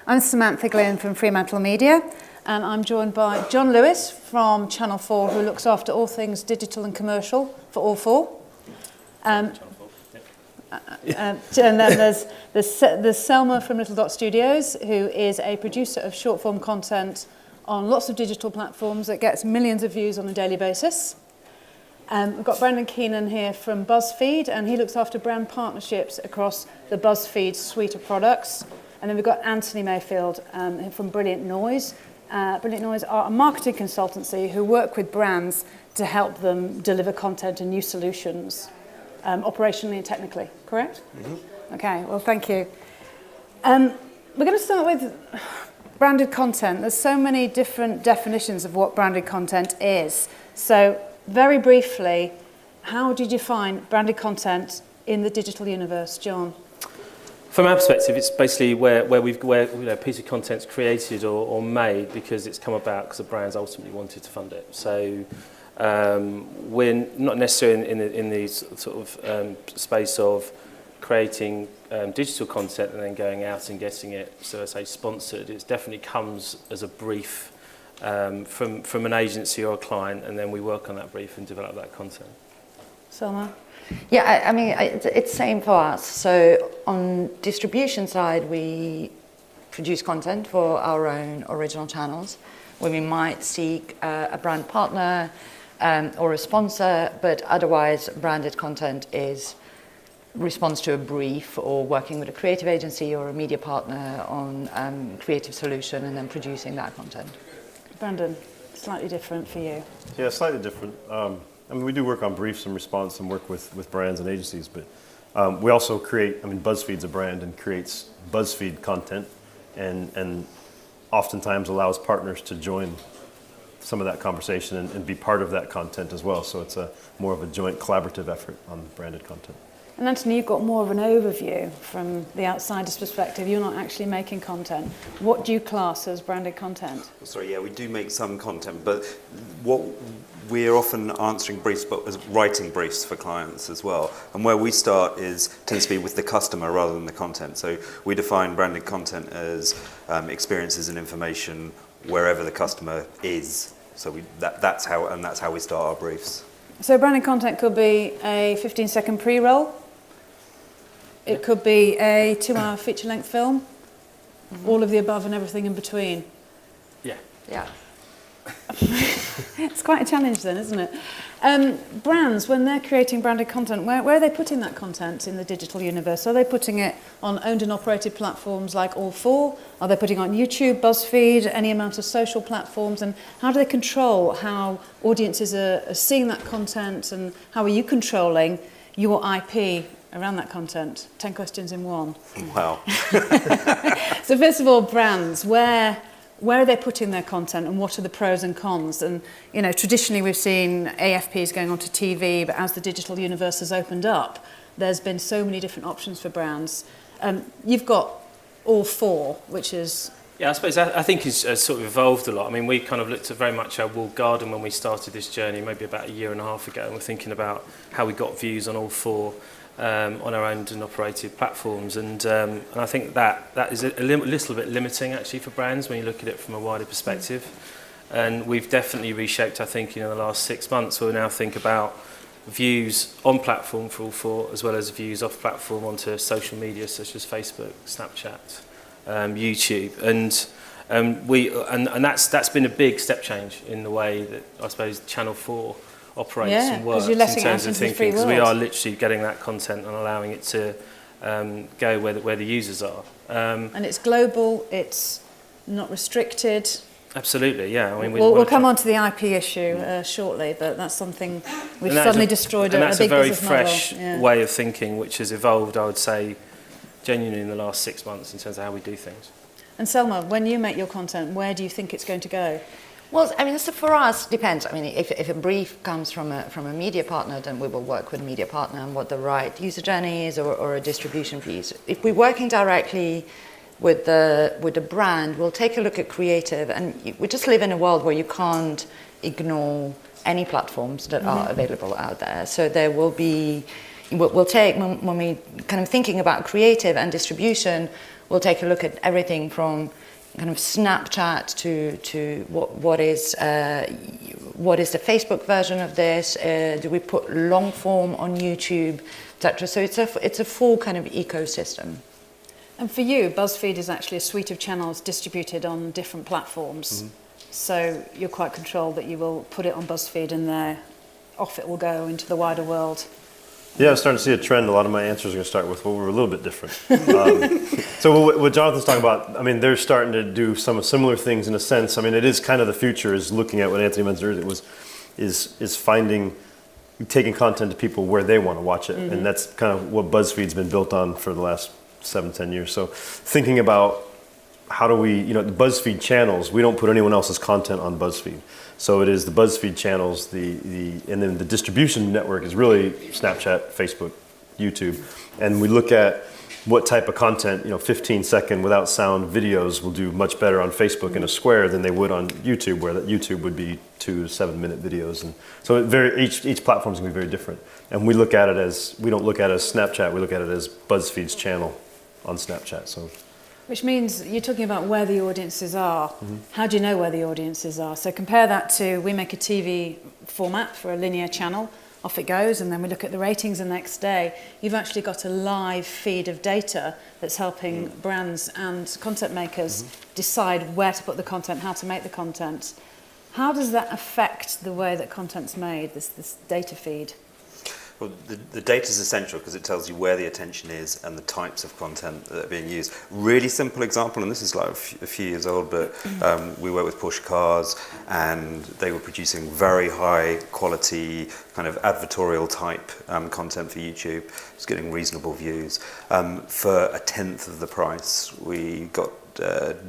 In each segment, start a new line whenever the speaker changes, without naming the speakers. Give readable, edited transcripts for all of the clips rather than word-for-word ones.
I'm Samantha Glynn from Fremantle Media, and I'm joined by John Lewis from Channel 4, who looks after all things digital and commercial for All 4. And then there's Selma from Little Dot Studios, who is a producer of short-form content on lots of digital platforms that gets millions of views on a daily basis. We've got Brendan Keenan here from BuzzFeed, and he looks after brand partnerships across the BuzzFeed suite of products. And then we've got Anthony Mayfield from Brilliant Noise. Brilliant Noise are a marketing consultancy who work with brands to help them deliver content and new solutions, operationally and technically, correct? Mm-hmm. Okay, well, thank you. We're going to start with branded content. There's so many different definitions of what branded content is. So, very briefly, how did you find branded content in the digital universe, John?
From our perspective, it's basically where a piece of content's created or made because it's come about because the brands ultimately wanted to fund it. So we're not necessarily in the sort of space of creating digital content and then going out and getting it, so I say, sponsored. It definitely comes as a brief from an agency or a client, and then we work on that brief and develop that content.
Selma?
Yeah, I mean, it's same for us. So on distribution side, we produce content for our own original channels, where we might seek a brand partner or a sponsor, but otherwise branded content is response to a brief or working with a creative agency or a media partner on creative solution and then producing that content.
Brendan, slightly different for you.
Yeah, slightly different. I mean, we do work on briefs and response and work with brands and agencies, but we also create, I mean, BuzzFeed's a brand and creates BuzzFeed content and oftentimes allows partners to join some of that conversation and be part of that content as well. So it's more of a joint collaborative effort on branded content.
And Anthony, you've got more of an overview from the outsider's perspective. You're not actually making content. What do you class as branded content?
Sorry, yeah, we do make some content, but what we're often answering briefs, but as writing briefs for clients as well. And where we start tends to be with the customer rather than the content. So we define branded content as experiences and information wherever the customer is. So that's how we start our briefs.
So branded content could be a 15-second pre-roll. It could be a 2-hour feature-length film. Mm-hmm. All of the above and everything in between.
Yeah.
Yeah.
It's quite a challenge then, isn't it? Brands, when they're creating branded content, where are they putting that content in the digital universe? Are they putting it on owned and operated platforms like All 4? Are they putting it on YouTube, BuzzFeed, any amount of social platforms? And how do they control how audiences are seeing that content? And how are you controlling your IP around that content? 10 questions in one.
Wow.
So first of all, brands, where are they putting their content and what are the pros and cons? And, you know, traditionally we've seen AFPs going onto TV, but as the digital universe has opened up, there's been so many different options for brands. You've got All 4, which is...
Yeah, I suppose I think it's sort of evolved a lot. I mean, we kind of looked at very much our walled garden when we started this journey, maybe about a year and a half ago, and we're thinking about how we got views on All 4 on our owned and operated platforms, and I think that is a little bit limiting actually for brands when you look at it from a wider perspective. And we've definitely reshaped our thinking in the last 6 months. We'll now think about views on platform for All 4 as well as views off platform onto social media such as Facebook, Snapchat, YouTube, and that's been a big step change in the way that I suppose Channel 4 operates and works in terms of thinking, because we are literally getting that content and allowing it to go where the users are.
And it's global, it's not restricted.
Absolutely, yeah. I mean,
we'll come on to the IP issue shortly, but that's something we've suddenly destroyed a big business model. And that's a very fresh
way of thinking, which has evolved, I would say, genuinely in the last 6 months in terms of how we do things.
And Selma, when you make your content, where do you think it's going to go?
Well, I mean, so for us, depends. I mean, if a brief comes from a media partner, then we will work with a media partner on what the right user journey is or a distribution piece. If we're working directly with the brand, we'll take a look at creative, and we just live in a world where you can't ignore any platforms that are available out there. So there will be, we'll take, when we kind of thinking about creative and distribution, we'll take a look at everything from kind of Snapchat to what is the Facebook version of this? Do we put long form on YouTube, etc.? So it's a full kind of ecosystem.
And for you, BuzzFeed is actually a suite of channels distributed on different platforms. So you're quite controlled that you will put it on BuzzFeed and there, off it will go into the wider world.
Yeah, I'm starting to see a trend. A lot of my answers are going to start with, well, we're a little bit different. So what Jonathan's talking about, I mean, they're starting to do some similar things in a sense. I mean, it is kind of the future, is looking at what Anthony mentioned earlier, is finding, taking content to people where they want to watch it. And that's kind of what BuzzFeed's been built on for the last 7-10 years. So thinking about how do we, the BuzzFeed channels, we don't put anyone else's content on BuzzFeed. So it is the BuzzFeed channels, and then the distribution network is really Snapchat, Facebook, YouTube. And we look at what type of content, 15-second without sound videos will do much better on Facebook in a square than they would on YouTube, where that YouTube would be 2 to 7 minute videos. And so each platform is going to be very different. And we look at it as, we don't look at it as Snapchat, we look at it as BuzzFeed's channel on Snapchat. So.
Which means you're talking about where the audiences are. How do you know where the audiences are? So compare that to, we make a TV format for a linear channel, off it goes, and then we look at the ratings the next day. You've actually got a live feed of data that's helping brands and content makers decide where to put the content, how to make the content. How does that affect the way that content's made, this data feed?
Well, the data is essential because it tells you where the attention is and the types of content that are being used. Really simple example, and this is like a few years old, but we work with Porsche Cars, and they were producing very high quality kind of advertorial type content for YouTube. It was getting reasonable views. For a tenth of the price, we got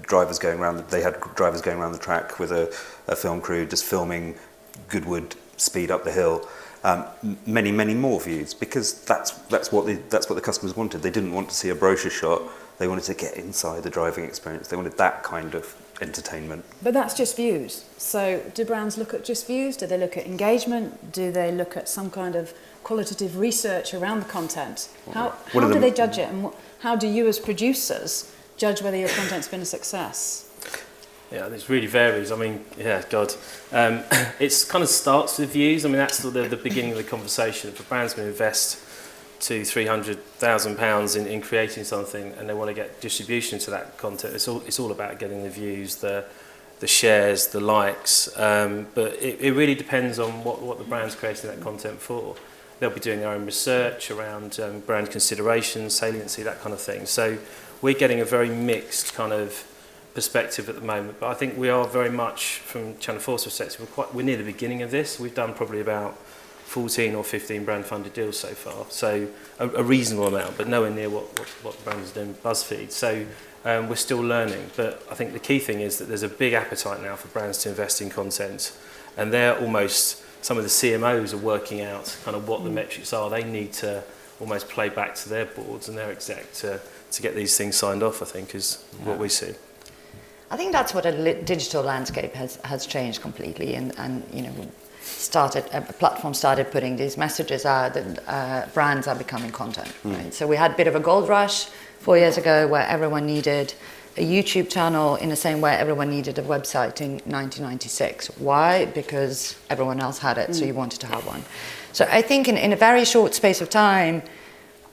drivers going around. They had drivers going around the track with a film crew just filming Goodwood speed up the hill. Many more views, because that's what the customers wanted. They didn't want to see a brochure shot. They wanted to get inside the driving experience. They wanted that kind of entertainment.
But that's just views. So do brands look at just views? Do they look at engagement? Do they look at some kind of qualitative research around the content? How do they judge it? And how do you as producers judge whether your content's been a success?
Yeah, this really varies. I mean, yeah, God. It kind of starts with views. I mean, that's the beginning of the conversation. If a brand's going to invest £200,000 in creating something and they want to get distribution to that content, it's all about getting the views, the shares, the likes. But it really depends on what the brand's creating that content for. They'll be doing their own research around brand consideration, saliency, that kind of thing. So we're getting a very mixed kind of perspective at the moment, but I think we are very much, from Channel 4's perspective, we're near the beginning of this. We've done probably about 14 or 15 brand funded deals so far, so a reasonable amount, but nowhere near what the brand is doing BuzzFeed. So we're still learning, but I think the key thing is that there's a big appetite now for brands to invest in content, and some of the CMOs are working out kind of what the metrics are. They need to almost play back to their boards and their exec to get these things signed off, I think, is what we see.
I think that's what a digital landscape has changed completely, and a platform started putting these messages out that brands are becoming content. Right? So we had a bit of a gold rush 4 years ago where everyone needed a YouTube channel in the same way everyone needed a website in 1996. Why? Because everyone else had it, so you wanted to have one. So I think in a very short space of time,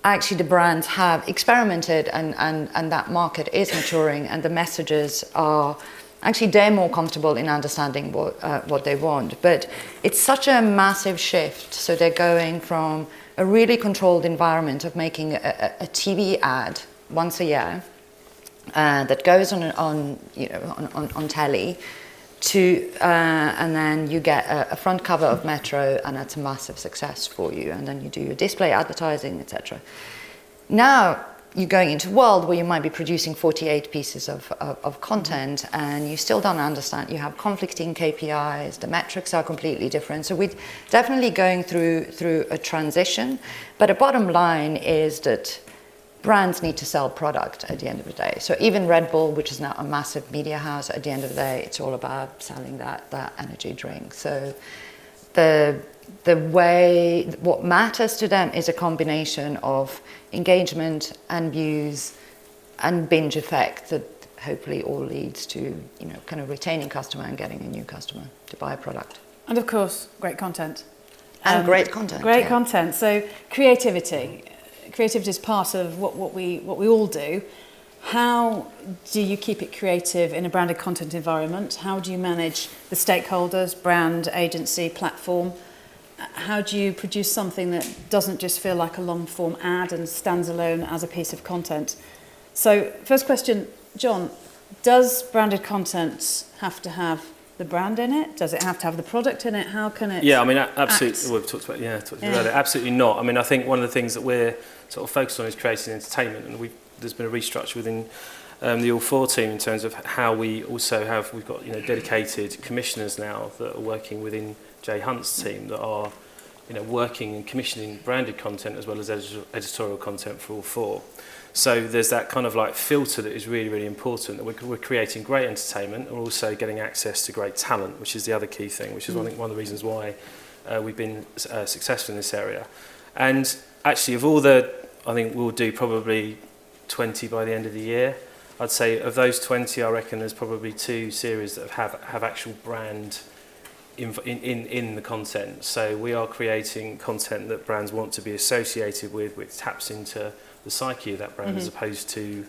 actually the brands have experimented and that market is maturing, and the messages are actually, they're more comfortable in understanding what they want. But it's such a massive shift. So they're going from a really controlled environment of making a TV ad once a year that goes on telly, to and then you get a front cover of Metro, and that's a massive success for you, and then you do your display advertising, etc. Now you're going into a world where you might be producing 48 pieces of content, and you still don't understand. You have conflicting KPIs, the metrics are completely different. So we're definitely going through a transition, but the bottom line is that brands need to sell product at the end of the day. So even Red Bull, which is now a massive media house, at the end of the day, it's all about selling that energy drink. So the way, what matters to them is a combination of engagement and views and binge effect that hopefully all leads to, you know, kind of retaining customer and getting a new customer to buy a product.
And of course, great content.
And great content.
Great
yeah.
content. So creativity. Creativity is part of what we all do. How do you keep it creative in a branded content environment? How do you manage the stakeholders, brand, agency, platform? How do you produce something that doesn't just feel like a long form ad and stands alone as a piece of content? So first question, John, does branded content have to have the brand in it? Does it have to have the product in it? How can it
Yeah, I mean, absolutely.
act?
Well, we've talked about it. Absolutely not. I mean, I think one of the things that we're sort of focused on is creating entertainment, and there's been a restructure within the All4 team in terms of how we also have. We've got dedicated commissioners now that are working within Jay Hunt's team that are working and commissioning branded content as well as editorial content for All4. So there's that kind of like filter that is really, really important, that we're creating great entertainment and also getting access to great talent, which is the other key thing, which is I think one of the reasons why we've been successful in this area. And actually, of all I think we'll do probably 20 by the end of the year. I'd say of those 20, I reckon there's probably 2 series that have actual brand in the content. So we are creating content that brands want to be associated with, which taps into the psyche of that brand, as opposed to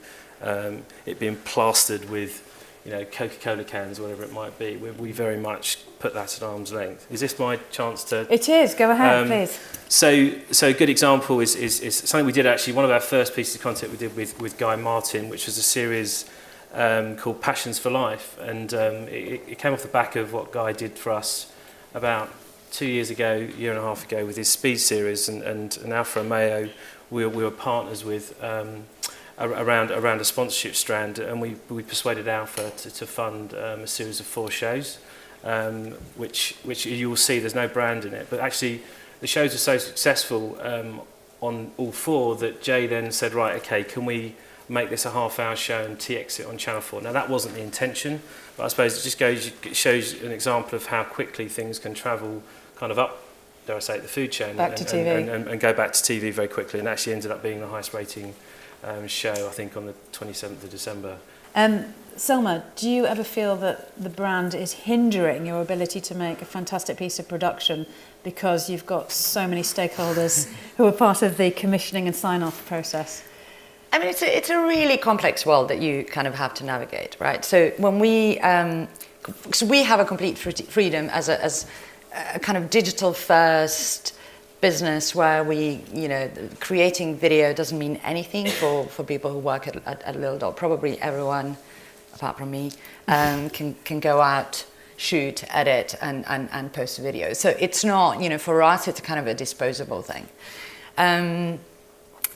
it being plastered with Coca-Cola cans, whatever it might be. We very much put that at arm's length. Is this my chance to?
It is. Go ahead, please.
So a good example is something we did actually. One of our first pieces of content we did with Guy Martin, which was a series called Passions for Life, and it came off the back of what Guy did for us about 2 years ago, year and a half ago, with his Speed series, and Alfa Romeo. We were partners with around a sponsorship strand, and we persuaded Alfa to fund a series of 4 shows, which you will see there's no brand in it, but actually the shows are so successful on all 4 that Jay then said, right, okay, can we make this a half-hour show and TX it on Channel 4? Now that wasn't the intention, but I suppose it shows an example of how quickly things can travel kind of up, dare I say it, the food chain,
back to TV.
And go back to TV very quickly, and actually ended up being the highest rating show, I think, on the 27th of December.
Selma, do you ever feel that the brand is hindering your ability to make a fantastic piece of production because you've got so many stakeholders who are part of the commissioning and sign-off process?
I mean, it's a really complex world that you kind of have to navigate, right? So when we have a complete freedom as a kind of digital first business where we, creating video doesn't mean anything for people who work at Little Dot. Probably everyone, apart from me, can go out, shoot, edit, and post a video. So it's not, for us, it's kind of a disposable thing.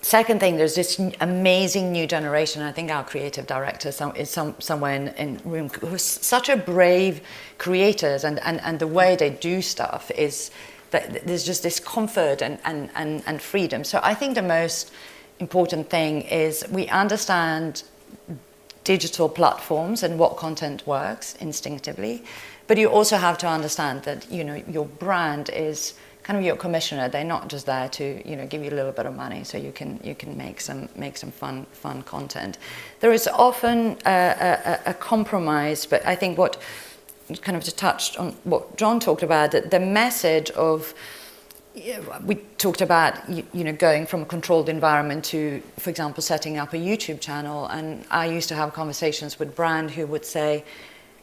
Second thing, there's this amazing new generation. I think our creative director is somewhere in the room who's such a brave creators, and the way they do stuff is that there's just this comfort and freedom. So I think the most important thing is we understand digital platforms and what content works instinctively, but you also have to understand that your brand is kind of your commissioner. They're not just there to give you a little bit of money so you can make some fun content. There is often a compromise, but I think what kind of to touch on what John talked about, the message of, we talked about going from a controlled environment to, for example, setting up a YouTube channel, and I used to have conversations with brand who would say,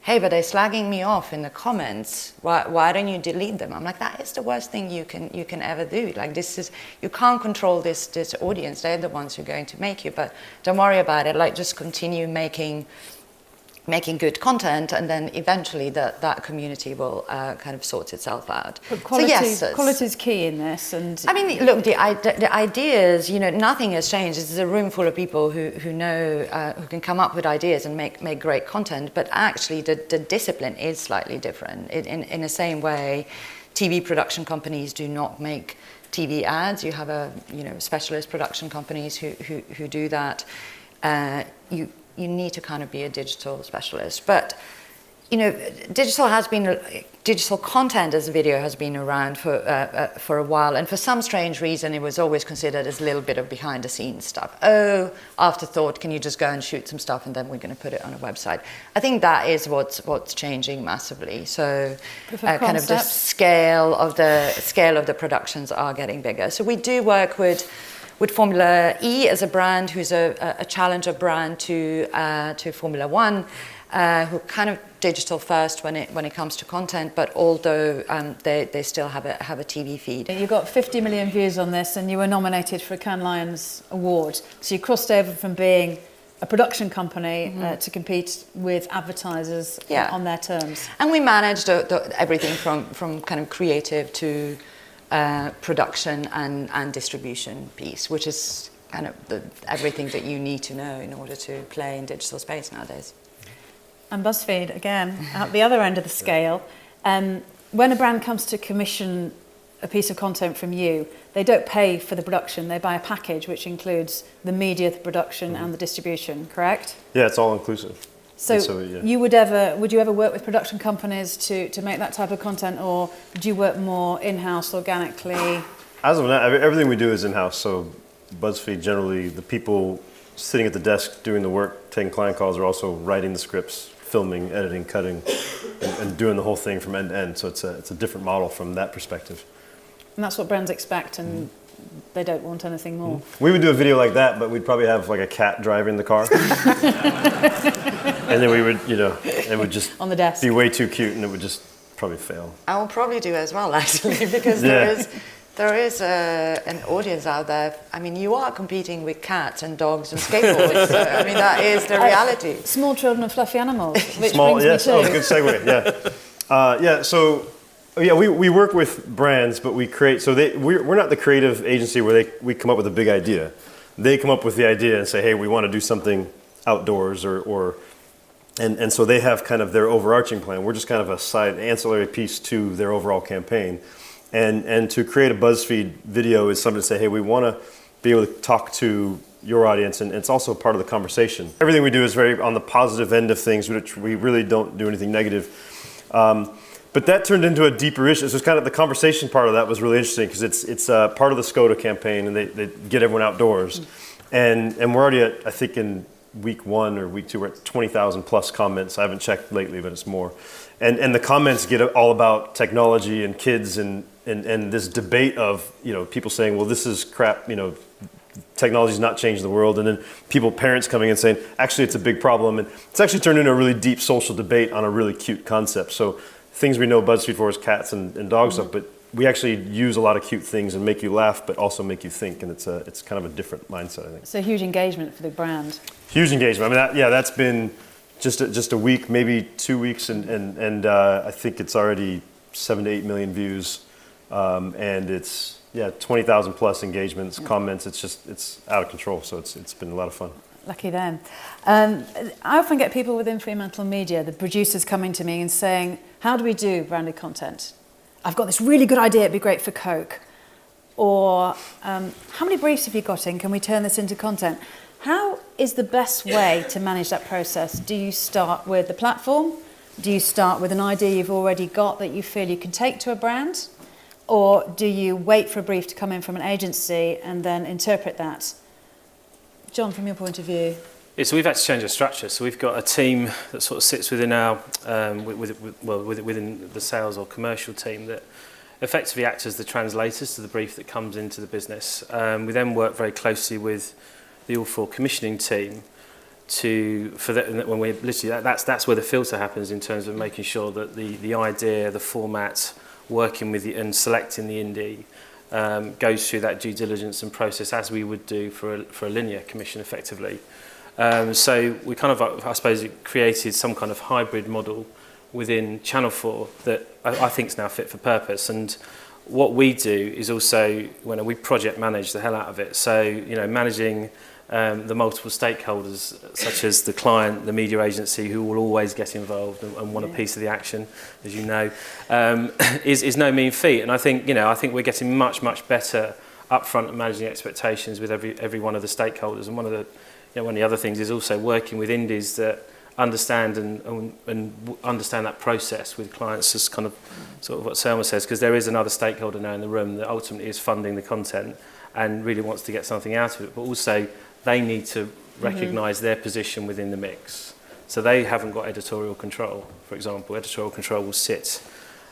hey, but they're slagging me off in the comments. Why don't you delete them? I'm like, that is the worst thing you can ever do. Like, you can't control this audience. They're the ones who are going to make you. But don't worry about it. Like, just continue making good content, and then eventually that community will kind of sort itself out.
But quality,
so yes,
quality is key in this. And
I mean, look, the ideas, nothing has changed. This is a room full of people who know, who can come up with ideas and make great content, but actually the discipline is slightly different. In the same way, TV production companies do not make TV ads. You have specialist production companies who do that. You need to kind of be a digital specialist. But you know, digital content as a video has been around for a while, and for some strange reason, it was always considered as a little bit of behind-the-scenes stuff. Oh, afterthought, can you just go and shoot some stuff, and then we're going to put it on a website? I think that is what's changing massively. So, kind of the scale of the productions are getting bigger. So we do work with Formula E as a brand, who's a challenger brand to Formula One. Who kind of digital first when it comes to content, but although they still have a TV feed.
You got 50 million views on this, and you were nominated for a Cannes Lions award. So you crossed over from being a production company to compete with advertisers on their terms.
And we managed everything from kind of creative to production and distribution piece, which is kind of everything that you need to know in order to play in digital space nowadays.
And BuzzFeed, again, at the other end of the scale, when a brand comes to commission a piece of content from you, they don't pay for the production, they buy a package which includes the media, the production and the distribution, correct?
Yeah, it's all inclusive.
So
yeah.
would you ever work with production companies to make that type of content, or do you work more in-house organically?
As of now, everything we do is in-house, so BuzzFeed generally, the people sitting at the desk doing the work, taking client calls, are also writing the scripts, filming, editing, cutting, and doing the whole thing from end to end. So it's a different model from that perspective.
And that's what brands expect, and they don't want anything more.
We would do a video like that, but we'd probably have like a cat driving the car. And then we would, it would just
on the desk.
Be way too cute, and it would just probably fail.
I will probably do as well, actually, because there is an audience out there. I mean, you are competing with cats and dogs and skateboards. So, I mean, that is the reality.
Small children and fluffy animals, which brings me to...
Oh, good segue, yeah. We work with brands, but we create... So we're not the creative agency where we come up with a big idea. They come up with the idea and say, hey, we want to do something outdoors and so they have kind of their overarching plan. We're just kind of a side ancillary piece to their overall campaign. And to create a BuzzFeed video is something to say, hey, we want to be able to talk to your audience, and it's also part of the conversation. Everything we do is very on the positive end of things, which we really don't do anything negative. But that turned into a deeper issue. So it's kind of the conversation part of that was really interesting because it's part of the SCOTA campaign, and they get everyone outdoors. And we're already at, I think in week 1 or week 2, we're at 20,000 plus comments. I haven't checked lately, but it's more. And the comments get all about technology and kids and this debate of, people saying, well, this is crap, technology's not changing the world. And then parents coming in saying, actually, it's a big problem. And it's actually turned into a really deep social debate on a really cute concept. So things we know BuzzFeed for is cats and dog stuff, but we actually use a lot of cute things and make you laugh, but also make you think. And it's kind of a different mindset, I think.
It's a huge engagement for the brand.
Huge engagement. I mean, that's been just a week, maybe 2 weeks, and I think it's already 7 to 8 million views, and it's 20,000 plus engagements, comments. It's out of control. So it's been a lot of fun.
Lucky them. I often get people within Fremantle Media, the producers, coming to me and saying, "How do we do branded content? I've got this really good idea. It'd be great for Coke." Or, "How many briefs have you got in? Can we turn this into content?" How is the best way to manage that process? Do you start with the platform? Do you start with an idea you've already got that you feel you can take to a brand? Or do you wait for a brief to come in from an agency and then interpret that? John, from your point of view.
Yeah, so we've had to change our structure. So we've got a team that sort of sits within our, within the sales or commercial team that effectively acts as the translators to the brief that comes into the business. We then work very closely with the All4 commissioning team when we literally that's where the filter happens in terms of making sure that the idea, the format, working with and selecting the indie goes through that due diligence and process as we would do for a linear commission effectively. So we kind of, I suppose, created some kind of hybrid model within Channel 4 that I think is now fit for purpose. And what we do is also, when we project manage the hell out of it. So, managing the multiple stakeholders, such as the client, the media agency, who will always get involved and want a piece of the action, as you know, is no mean feat. And I think we're getting much better upfront at managing expectations with every one of the stakeholders. And one of the other things is also working with indies that understand understand that process with clients, is kind of sort of what Selma says, because there is another stakeholder now in the room that ultimately is funding the content and really wants to get something out of it, but also they need to recognise their position within the mix. So they haven't got editorial control, for example. Editorial control will sit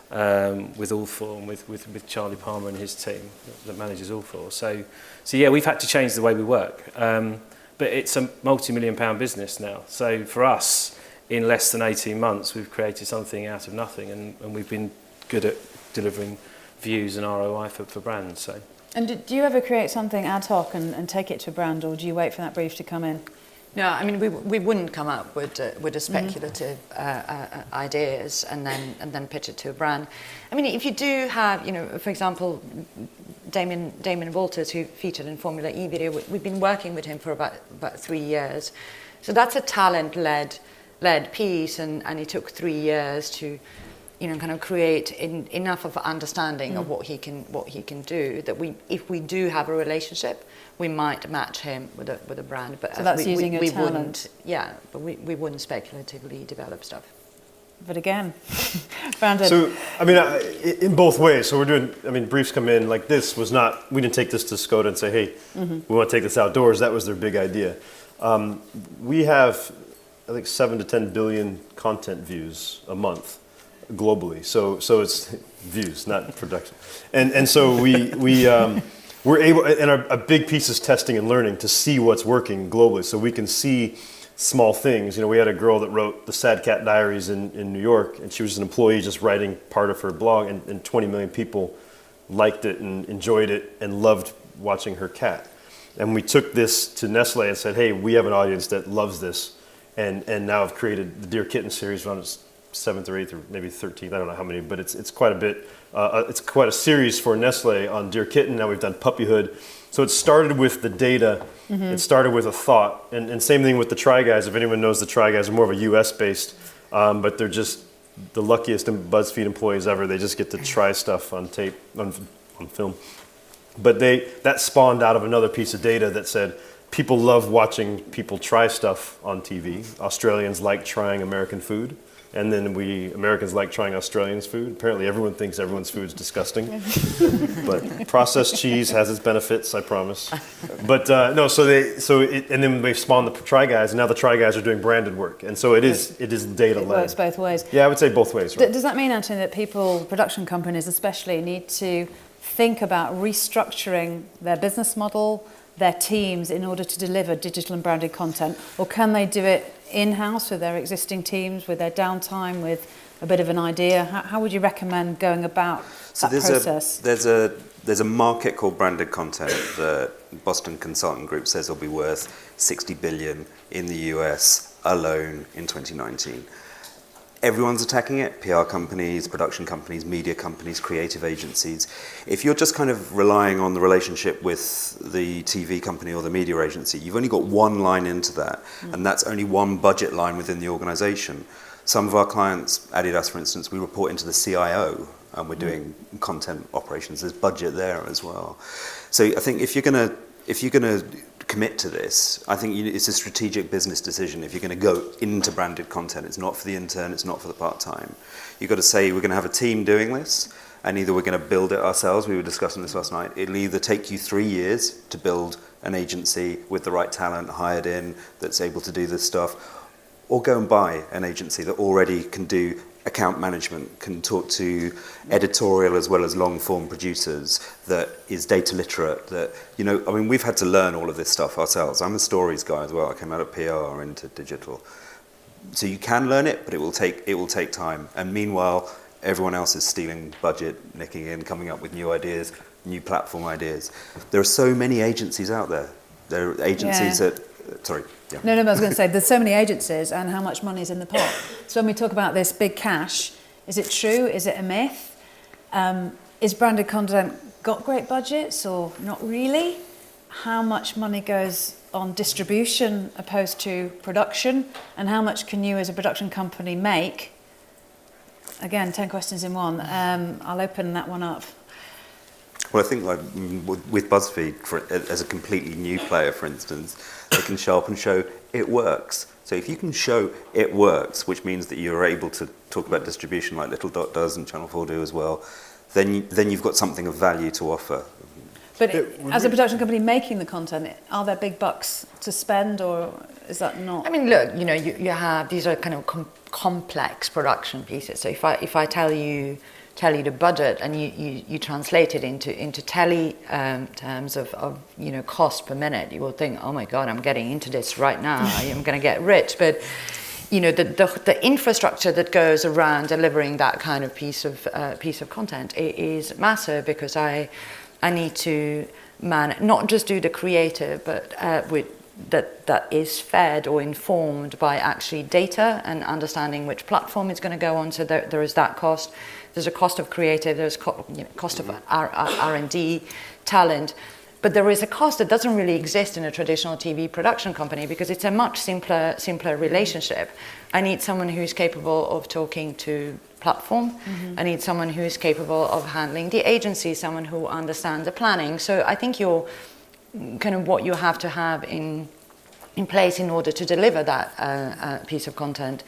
with All4 and with Charlie Palmer and his team that manages All4. So yeah, we've had to change the way we work. But it's a multi-million-pound business now. So for us, in less than 18 months, we've created something out of nothing, and we've been good at delivering views and ROI for brands. So.
And do you ever create something ad hoc and take it to a brand, or do you wait for that brief to come in?
No, I mean we wouldn't come up with a speculative ideas and then pitch it to a brand. I mean, if you do have, for example, Damien Walters, who featured in Formula E video, we've been working with him for about 3 years. So that's a talent-led piece, and it took 3 years to, kind of create enough of an understanding of what he can do, that if we do have a relationship, we might match him with a brand. But
so that's using your talent.
But we wouldn't speculatively develop stuff.
But again, Brandon.
So, I mean, in both ways. So we're doing, briefs come in like this was not, we didn't take this to Skoda and say, hey, we want to take this outdoors. That was their big idea. We have, I think, 7 to 10 billion content views a month globally. So it's views, not production. And so we're able, and a big piece is testing and learning to see what's working globally. So we can see small things. We had a girl that wrote the Sad Cat Diaries in New York, and she was an employee just writing part of her blog, and 20 million people liked it and enjoyed it and loved watching her cat. And we took this to Nestle and said, hey, we have an audience that loves this, and now have created the Dear Kitten series, around its 7th or 8th or maybe 13th, I don't know how many, but it's quite a bit. It's quite a series for Nestle on Dear Kitten. Now we've done Puppyhood. So it started with the data. It started with a thought. And same thing with the Try Guys. If anyone knows the Try Guys, are more of a US based, but they're just the luckiest BuzzFeed employees ever. They just get to try stuff on tape, on film. But that spawned out of another piece of data that said people love watching people try stuff on TV. Australians like trying American food. And then Americans like trying Australians' food. Apparently everyone thinks everyone's food is disgusting. But processed cheese has its benefits, I promise. But no, and then they spawned the Try Guys, and now the Try Guys are doing branded work. And so it is data-led.
It works both ways.
Yeah, I would say both ways. Right?
Does that mean, Anthony, that production companies especially, need to think about restructuring their business model, their teams, in order to deliver digital and branded content? Or can they do it in-house with their existing teams, with their downtime, with a bit of an idea? How would you recommend going about that process?
There's a market called branded content that Boston Consulting Group says will be worth 60 billion in the US alone in 2019. Everyone's attacking it, PR companies, production companies, media companies, creative agencies. If you're just kind of relying on the relationship with the TV company or the media agency, you've only got one line into that, and that's only one budget line within the organization. Some of our clients, Adidas for instance, we report into the CIO, and we're doing content operations. There's budget there as well. So I think if you're gonna commit to this, I think it's a strategic business decision. If you're going to go into branded content, it's not for the intern, it's not for the part-time. You've got to say we're going to have a team doing this, and either we're going to build it ourselves, we were discussing this last night, it'll either take you 3 years to build an agency with the right talent hired in that's able to do this stuff, or go and buy an agency that already can do account management, can talk to editorial as well as long-form producers, that is data literate, that, we've had to learn all of this stuff ourselves. I'm a stories guy as well. I came out of PR into digital. So you can learn it, but it will take time. And meanwhile, everyone else is stealing budget, nicking in, coming up with new ideas, new platform ideas. There are so many agencies out there. There are agencies that... Sorry. Yeah.
No, I was going to say, there's so many agencies, and how much money is in the pot. So when we talk about this big cash, is it true? Is it a myth? Is branded content got great budgets or not really? How much money goes on distribution opposed to production? And how much can you as a production company make? Again, 10 questions in one. I'll open that one up.
Well, I think with BuzzFeed, as a completely new player, for instance, they can show up and show it works. So if you can show it works, which means that you're able to talk about distribution like Little Dot does and Channel 4 do as well, then you've got something of value to offer.
But as a production company making the content, are there big bucks to spend, or is that not?
I mean, look, you know, you have, these are kind of complex production pieces. So if I tell you the budget and you translate it into telly terms of you know, cost per minute, you will think, oh my God, I'm getting into this right now. I am going to get rich. But you know, the infrastructure that goes around delivering that kind of piece of content is massive, because I need to not just do the creative, but that is fed or informed by actually data and understanding which platform it's going to go on. So there is that cost. There's a cost of creative. There's cost of R&D, talent. But there is a cost that doesn't really exist in a traditional TV production company, because it's a much simpler relationship. I need someone who's capable of talking to platform. I need someone who is capable of handling the agency, someone who understands the planning. So I think you're kind of what you have to have in place in order to deliver that piece of content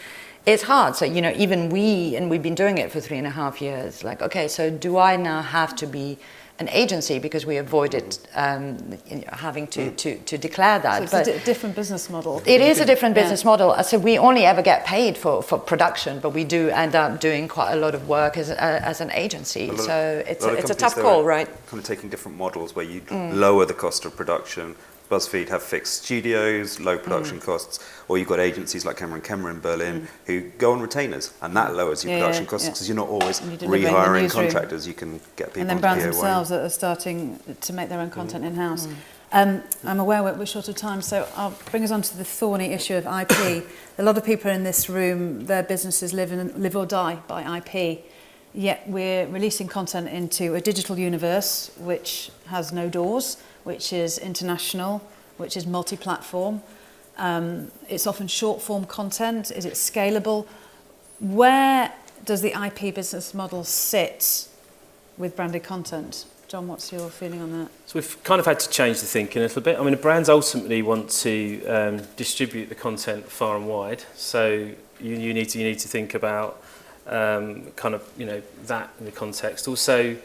is hard. So, you know, even we've been doing it for 3.5 years, like, okay, so do I now have to be an agency because we avoided having to declare that?
So it's a different business model.
It is a different business model. So we only ever get paid for production, but we do end up doing quite a lot of work as an agency. So it's a tough call, right?
Kind of taking different models where you lower the cost of production. BuzzFeed have fixed studios, low production costs, or you've got agencies like Cameron in Berlin who go on retainers, and that lowers your production costs, because you're not always rehiring contractors. You can get people.
And then brands themselves that are starting to make their own content in-house. I'm aware we're short of time, so I'll bring us on to the thorny issue of IP. A lot of people in this room, their businesses live or die by IP, yet we're releasing content into a digital universe which has no doors, which is international, which is multi-platform. It's often short-form content. Is it scalable? Where does the IP business model sit with branded content? John, what's your feeling on that?
So we've kind of had to change the thinking a little bit. I mean, the brands ultimately want to distribute the content far and wide. So you need to think about kind of, you know, that in the context. Also,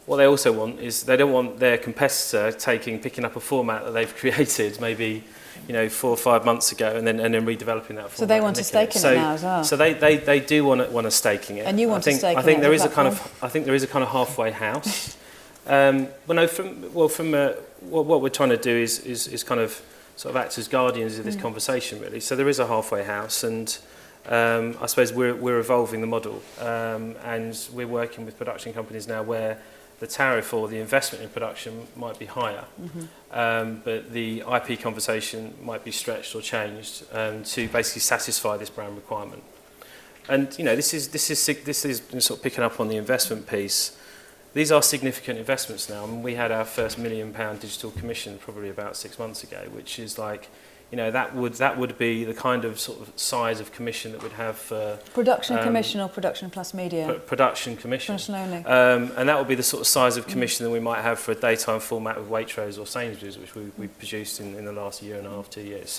what they also want is they don't want their competitor picking up a format that they've created maybe, you know, 4 or 5 months ago and then redeveloping that format.
So they want a stake in it now as well.
So they do want a stake in it.
And you want a stake in it.
I think there is a kind of halfway house. What we're trying to do is kind of sort of act as guardians of this conversation, really. So there is a halfway house, and I suppose we're evolving the model, and we're working with production companies now where the tariff or the investment in production might be higher, but the IP conversation might be stretched or changed to basically satisfy this brand requirement. And you know, this is sort of picking up on the investment piece. These are significant investments now. I mean, we had our first £1 million digital commission probably about 6 months ago, which is like, you know, that would be the kind of sort of size of commission that we'd have for
production commission or production plus media.
Production commission.
Production only.
And that would be the sort of size of commission that we might have for a daytime format with Waitrose or Sainsbury's, which we produced in the last 1.5 to 2 years.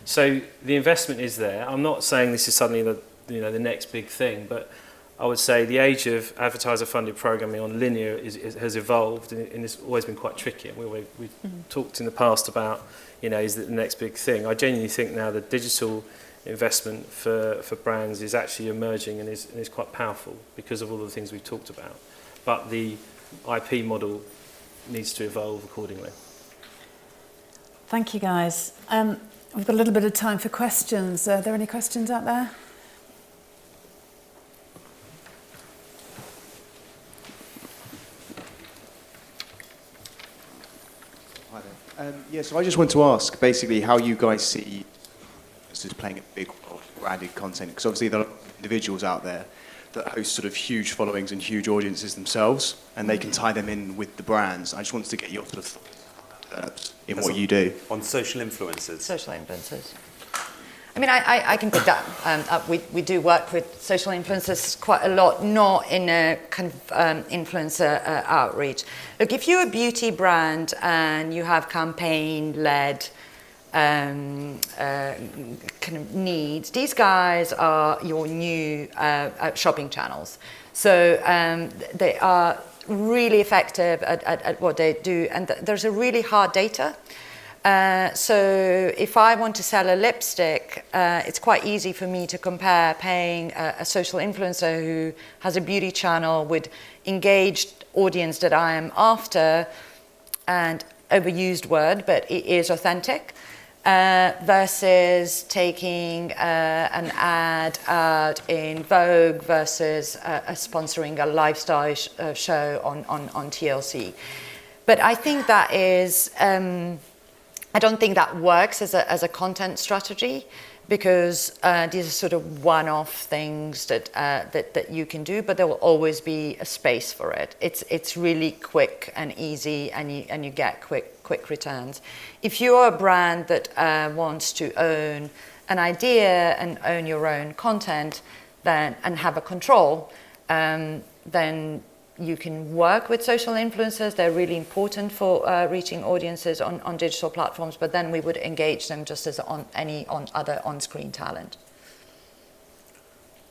So the investment is there. I'm not saying this is suddenly the next big thing, but I would say the age of advertiser-funded programming on linear has evolved, and it's always been quite tricky. We've talked in the past about, you know, is it the next big thing? I genuinely think now the digital investment for brands is actually emerging and is quite powerful because of all the things we've talked about. But the IP model needs to evolve accordingly.
Thank you, guys. We've got a little bit of time for questions. Are there any questions out there?
So I just want to ask, basically, how you guys see this is playing a big role in branded content, because obviously there are individuals out there that host sort of huge followings and huge audiences themselves, and they can tie them in with the brands. I just wanted to get your sort of thoughts in what you do.
On social influencers.
Social influencers. I mean, I can pick that up. We do work with social influencers quite a lot, not in a kind of influencer outreach. Look, if you're a beauty brand and you have campaign-led kind of needs. These guys are your new shopping channels. So they are really effective at what they do, and there's a really hard data. So if I want to sell a lipstick, it's quite easy for me to compare paying a social influencer who has a beauty channel with engaged audience that I am after, and overused word, but it is authentic, versus taking an ad out in Vogue versus sponsoring a lifestyle show on TLC. But I think that is, I don't think that works as a content strategy, because these are sort of one-off things that you can do, but there will always be a space for it. It's really quick and easy, and you get quick returns. If you're a brand that wants to own an idea and own your own content, then and have a control, then you can work with social influencers. They're really important for reaching audiences on digital platforms, but then we would engage them just as any other on-screen talent.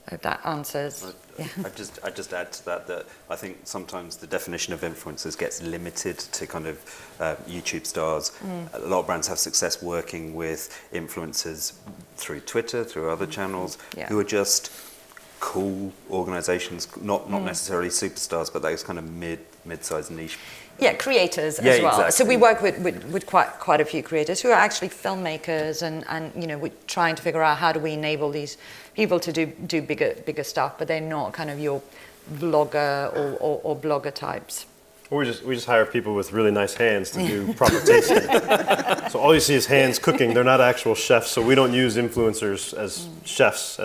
I hope that answers.
I just add to that I think sometimes the definition of influencers gets limited to kind of YouTube stars. A lot of brands have success working with influencers through Twitter, through other channels, who are just cool organizations, not necessarily superstars, but those kind of mid-sized niche.
Yeah, creators as well.
Exactly.
So we work with quite a few creators who are actually filmmakers, and we're trying to figure out how do we enable these people to do bigger stuff, but they're not kind of your vlogger or blogger types.
Or we just hire people with really nice hands to do proper tasting. So all you see is hands cooking. They're not actual chefs. So we don't use influencers as chefs.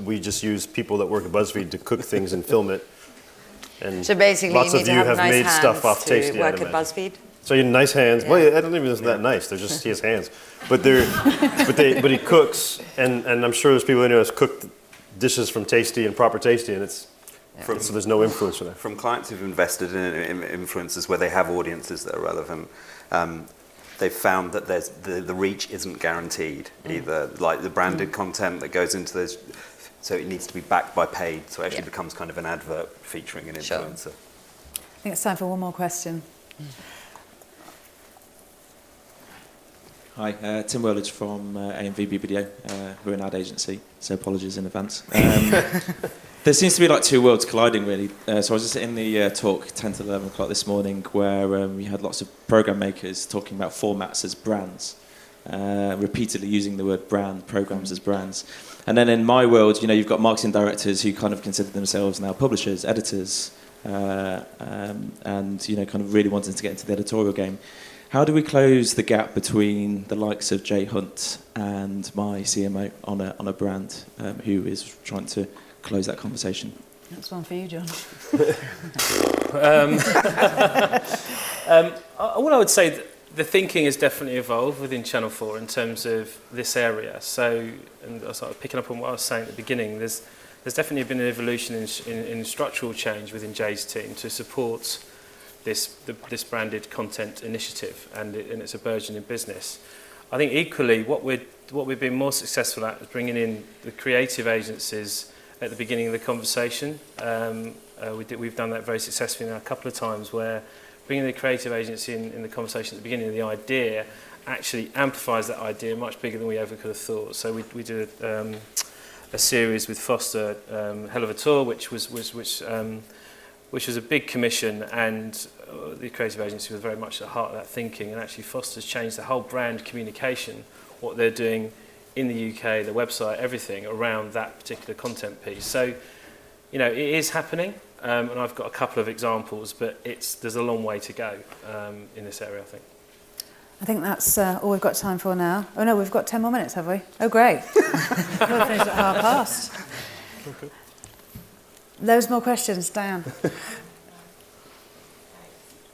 We just use people that work at BuzzFeed to cook things and film it. And
so basically,
lots
you need
of
to
you
have
have
nice
made
hands
stuff off
to
Tasty.
work at BuzzFeed.
So you nice hands.
Yeah.
Well, I don't even think that nice. They're just his hands. But he cooks, and I'm sure there's people in there that's cooked dishes from Tasty and proper Tasty, and it's. So there's no influence for that.
From clients who've invested in influencers where they have audiences that are relevant, they've found that the reach isn't guaranteed either. Like the branded content that goes into those, so it needs to be backed by paid. So it actually becomes kind of an advert featuring an influencer.
I think it's time for one more question.
Hi, Tim Whirlage from AMVB Video. We're an ad agency, so apologies in advance. There seems to be like two worlds colliding, really. So I was just in the talk 10 to 11 o'clock this morning, where we had lots of program makers talking about formats as brands, repeatedly using the word brand, programs as brands. And then in my world, you've got marketing directors who kind of consider themselves now publishers, editors, and kind of really wanting to get into the editorial game. How do we close the gap between the likes of Jay Hunt and my CMO on a brand who is trying to close that conversation?
That's one for you, John.
Well, I would say that the thinking has definitely evolved within Channel 4 in terms of this area. So, and I started picking up on what I was saying at the beginning, there's definitely been an evolution in structural change within Jay's team to support this branded content initiative, and it's a burgeoning business. I think equally what we've been more successful at is bringing in the creative agencies at the beginning of the conversation. We've done that very successfully now a couple of times, where bringing the creative agency in the conversation at the beginning of the idea actually amplifies that idea much bigger than we ever could have thought. So we did a series with Foster, Hell of a Tour, which was a big commission, and the creative agency was very much at the heart of that thinking, and actually Foster's changed the whole brand communication, what they're doing in the UK, the website, everything around that particular content piece. So, it is happening, and I've got a couple of examples, but there's a long way to go in this area, I think.
I think that's all we've got time for now. Oh no, we've got 10 more minutes, have we? Oh great. We'll finish at past.
Okay.
Loads more questions, Diane.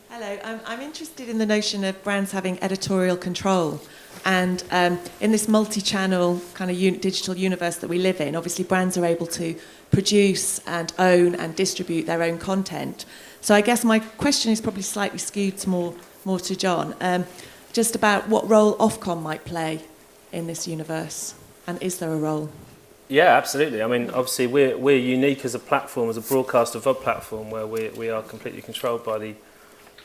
Hello, I'm interested in the notion of brands having editorial control. And in this multi-channel kind of digital universe that we live in, obviously brands are able to produce and own and distribute their own content. So I guess my question is probably slightly skewed to more to John, just about what role Ofcom might play in this universe? And is there a role?
Yeah, absolutely. I mean, obviously, we're unique as a platform, as a broadcaster VOD platform, where we are completely controlled by the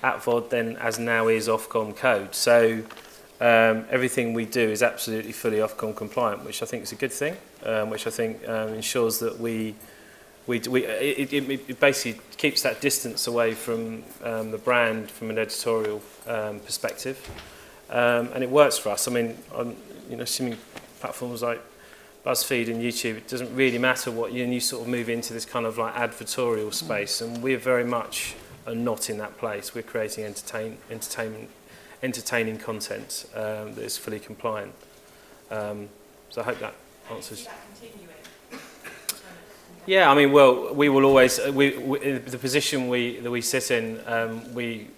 ATVOD, then as now is Ofcom code. So everything we do is absolutely fully Ofcom compliant, which I think is a good thing, which I think ensures that it basically keeps that distance away from the brand from an editorial perspective, and it works for us. I mean, assuming platforms like BuzzFeed and YouTube, it doesn't really matter what you sort of move into this kind of like advertorial space, and we're very much are not in that place. We're creating entertaining content that is fully compliant. So I hope that answers. Yeah, I mean, well, we will always the position that we sit in, we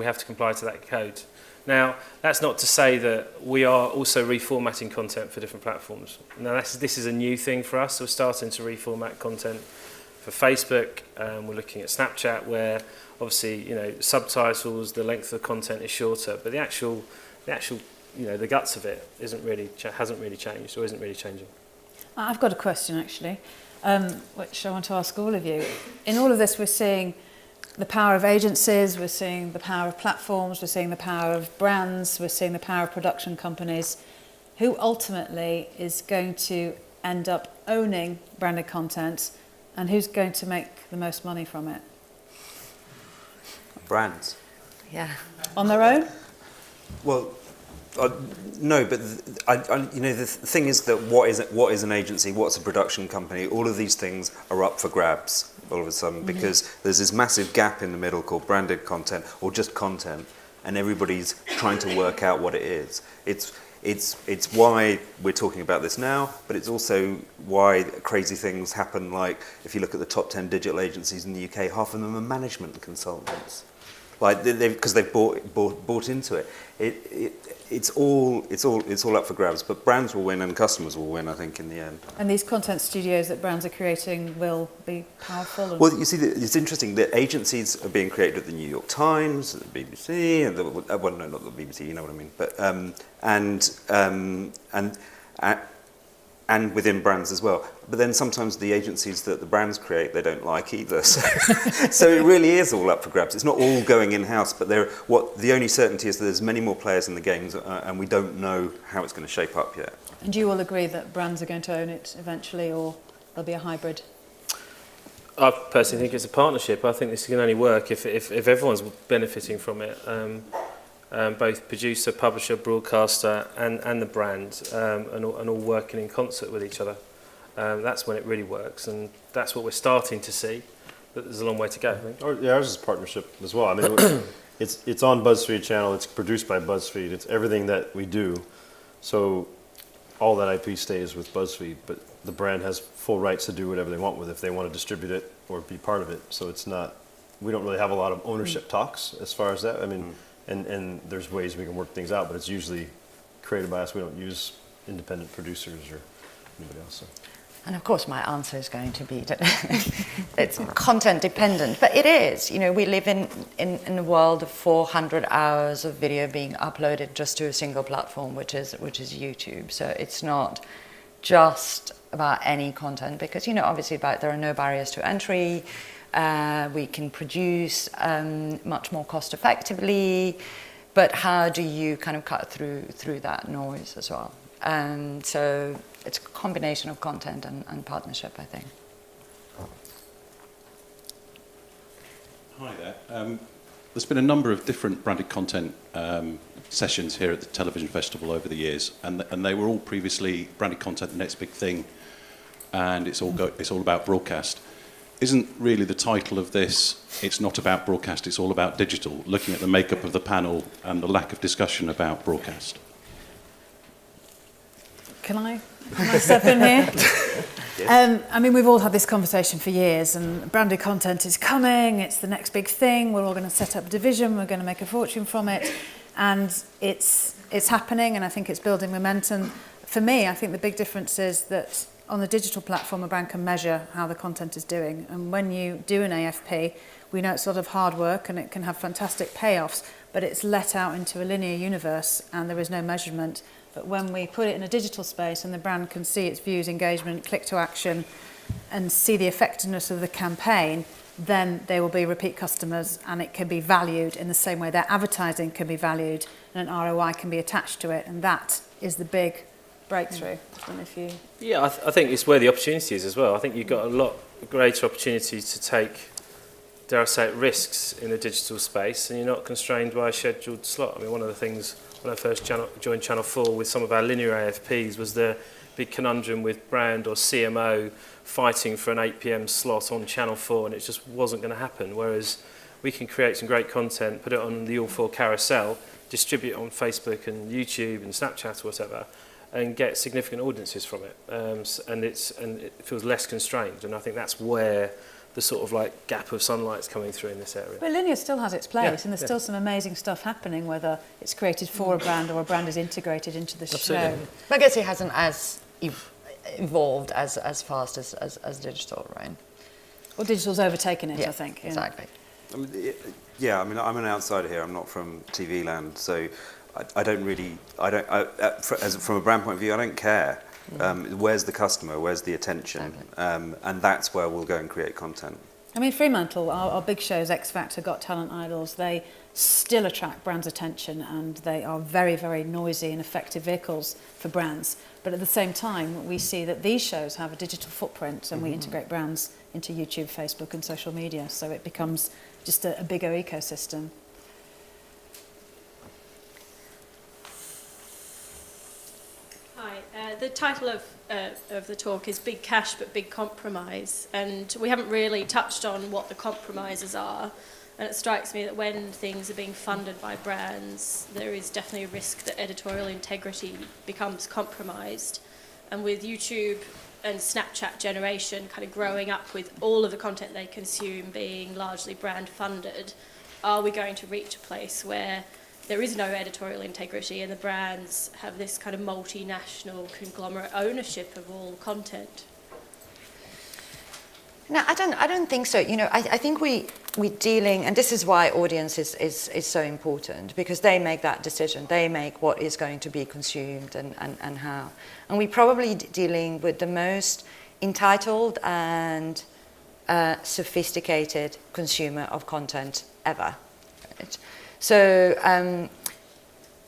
have to comply to that code. Now, that's not to say that we are also reformatting content for different platforms. Now, this is a new thing for us. So we're starting to reformat content for Facebook. We're looking at Snapchat, where obviously, subtitles, the length of the content is shorter, but the actual, the guts of it hasn't really changed or isn't really changing.
I've got a question actually, which I want to ask all of you. In all of this, we're seeing the power of agencies, we're seeing the power of platforms, we're seeing the power of brands, we're seeing the power of production companies. Who ultimately is going to end up owning branded content, and who's going to make the most money from it?
Brands.
Yeah.
On their own?
Well, no, but the thing is that what is an agency? What's a production company? All of these things are up for grabs all of a sudden because there's this massive gap in the middle called branded content or just content, and everybody's trying to work out what it is. It's why we're talking about this now, but it's also why crazy things happen. Like if you look at the top 10 digital agencies in the UK, half of them are management consultants, like because they've bought into it. It's all up for grabs. But brands will win and customers will win, I think, in the end.
And these content studios that brands are creating will be powerful. And
well, you see, it's interesting that agencies are being created at the New York Times, the BBC, and well, no, not the BBC, you know what I mean. But and within brands as well. But then sometimes the agencies that the brands create, they don't like either. So it really is all up for grabs. It's not all going in-house, but the only certainty is that there's many more players in the games, and we don't know how it's going to shape up yet.
And do you all agree that brands are going to own it eventually, or there'll be a hybrid?
I personally think it's a partnership. I think this can only work if everyone's benefiting from it. Both producer, publisher, broadcaster, and the brand, and all working in concert with each other. That's when it really works, and that's what we're starting to see. But there's a long way to go, I think.
Ours is a partnership as well. I mean, it's on BuzzFeed channel. It's produced by BuzzFeed. It's everything that we do. So all that IP stays with BuzzFeed, but the brand has full rights to do whatever they want with it if they want to distribute it or be part of it. So it's not. We don't really have a lot of ownership talks as far as that. I mean. And there's ways we can work things out, but it's usually created by us. We don't use independent producers or anybody else. So.
And of course, my answer is going to be that it's content dependent, but it is. We live in a world of 400 hours of video being uploaded just to a single platform, which is YouTube. So it's not just about any content because obviously there are no barriers to entry. We can produce much more cost effectively, but how do you kind of cut through that noise as well? So it's a combination of content and partnership, I think.
Hi there. There's been a number of different branded content sessions here at the Television Festival over the years, and they were all previously branded content, the next big thing, and it's all about broadcast. Isn't really the title of this, it's not about broadcast, it's all about digital, looking at the makeup of the panel and the lack of discussion about broadcast?
Can I step in here? Yes. I mean, we've all had this conversation for years, and branded content is coming, it's the next big thing, we're all going to set up a division, we're going to make a fortune from it, and it's happening, and I think it's building momentum. For me, I think the big difference is that on the digital platform, a brand can measure how the content is doing. And when you do an AFP, we know it's a lot of hard work and it can have fantastic payoffs, but it's let out into a linear universe and there is no measurement. But when we put it in a digital space and the brand can see its views, engagement, click to action, and see the effectiveness of the campaign, then they will be repeat customers, and it can be valued in the same way their advertising can be valued and an ROI can be attached to it. And that is the big breakthrough. I don't know if you...
Yeah, I think it's where the opportunity is as well. I think you've got a lot greater opportunity to take, dare I say it, risks in the digital space, and you're not constrained by a scheduled slot. I mean, one of the things when I first joined Channel 4 with some of our linear AFPs was the big conundrum with brand or CMO fighting for an 8 p.m. slot on Channel 4, and it just wasn't going to happen. Whereas we can create some great content, put it on the All 4 carousel, distribute it on Facebook and YouTube and Snapchat or whatever, and get significant audiences from it. And it feels less constrained, and I think that's where the sort of like gap of sunlight's coming through in this area.
But linear still has its place,
Yeah,
and there's
yeah.
still some amazing stuff happening, whether it's created for a brand or a brand is integrated into the
Absolutely.
show.
But I guess it hasn't as evolved as fast as digital, right?
Well, digital's overtaken it,
Yeah,
I think. Yeah.
exactly.
I mean, yeah, I mean, I'm an outsider here. I'm not from TV land, so I don't really, from a brand point of view, I don't care. Where's the customer? Where's the attention?
Exactly.
And that's where we'll go and create content.
I mean, Fremantle, our big shows, X Factor, Got Talent, Idols, they still attract brands' attention, and they are very, very noisy and effective vehicles for brands. But at the same time, we see that these shows have a digital footprint, and we integrate brands into YouTube, Facebook, and social media, so it becomes just a bigger ecosystem.
Hi, the title of the talk is Big Cash but Big Compromise, and we haven't really touched on what the compromises are. And it strikes me that when things are being funded by brands, there is definitely a risk that editorial integrity becomes compromised. And with YouTube and Snapchat generation kind of growing up with all of the content they consume being largely brand funded, are we going to reach a place where there is no editorial integrity and the brands have this kind of multinational conglomerate ownership of all content?
No, I don't think so. You know, I think we're dealing, and this is why audience is so important, because they make that decision. They make what is going to be consumed and how. And we're probably dealing with the most entitled and sophisticated consumer of content ever. Right? So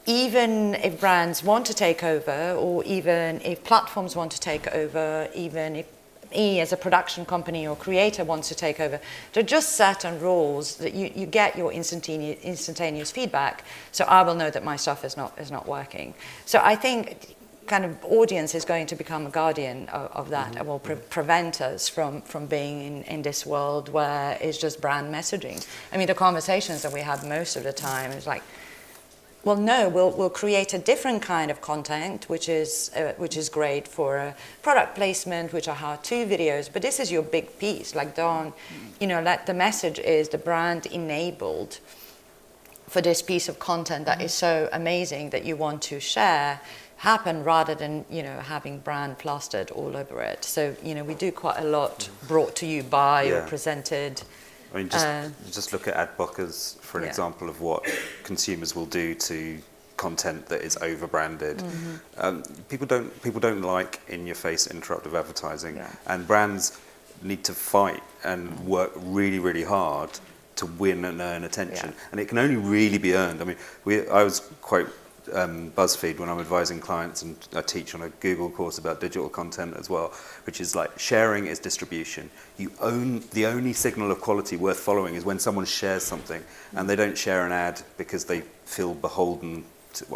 even if brands want to take over, or even if platforms want to take over, even if as a production company or creator wants to take over, there are just certain rules that you get your instantaneous feedback, so I will know that my stuff is not working. So I think kind of audience is going to become a guardian of that, and will prevent us from being in this world where it's just brand messaging. I mean, the conversations that we have most of the time is like, well, no, we'll create a different kind of content, which is great for product placement, which are how-to videos. But this is your big piece. Like, don't, let the message is the brand enabled for this piece of content that is so amazing that you want to share happen, rather than having brand plastered all over it. So we do quite a lot brought to you by or presented.
I mean, just look at ad blockers for an example of what consumers will do to content that is over-branded. People don't like in-your-face interruptive advertising, and brands need to fight and work really, really hard to win and earn attention. And it can only really be earned. I mean, I was quite BuzzFeed when I'm advising clients, and I teach on a Google course about digital content as well, which is like sharing is distribution. You own the only signal of quality worth following is when someone shares something, and they don't share an ad because they feel beholden to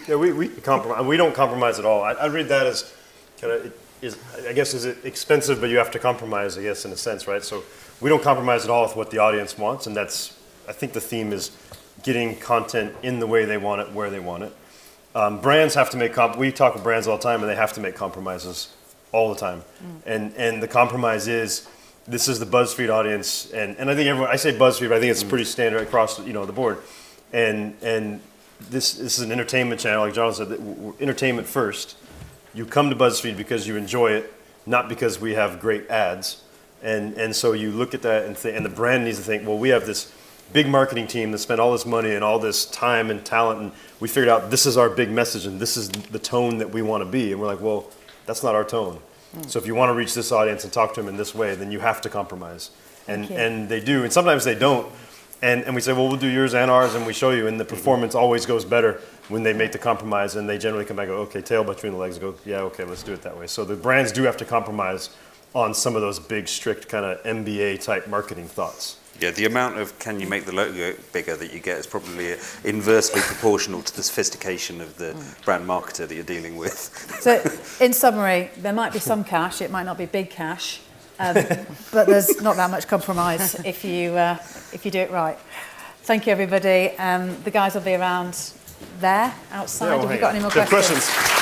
Yeah, we compromise. We don't compromise at all. I read that as kind of is it expensive, but you have to compromise, I guess, in a sense, right? So we don't compromise at all with what the audience wants, and I think the theme is getting content in the way they want it, where they want it. Brands have to make we talk with brands all the time, and they have to make compromises all the time. And the compromise is, this is the BuzzFeed audience, and I think I say BuzzFeed, but I think it's pretty standard across the board. And this is an entertainment channel, like John said, entertainment first. You come to BuzzFeed because you enjoy it, not because we have great ads. And so you look at that and the brand needs to think, well, we have this big marketing team that spent all this money and all this time and talent, and we figured out this is our big message and this is the tone that we want to be. And we're like, well, that's not our tone. So if you want to reach this audience and talk to them in this way, then you have to compromise. And they do, and sometimes they don't. And we say, well, we'll do yours and ours, and we show you, and the performance always goes better when they make the compromise, and they generally come back and go, okay, tail between the legs, go, yeah, okay, let's do it that way. So the brands do have to compromise on some of those big, strict kind of MBA type marketing thoughts.
Yeah, the amount of can you make the logo bigger that you get is probably inversely proportional to the sophistication of the brand marketer that you're dealing with.
So, in summary, there might be some cash. It might not be big cash, but there's not that much compromise if you do it right. Thank you, everybody. The guys will be around there outside. Have you got any more questions?
Questions?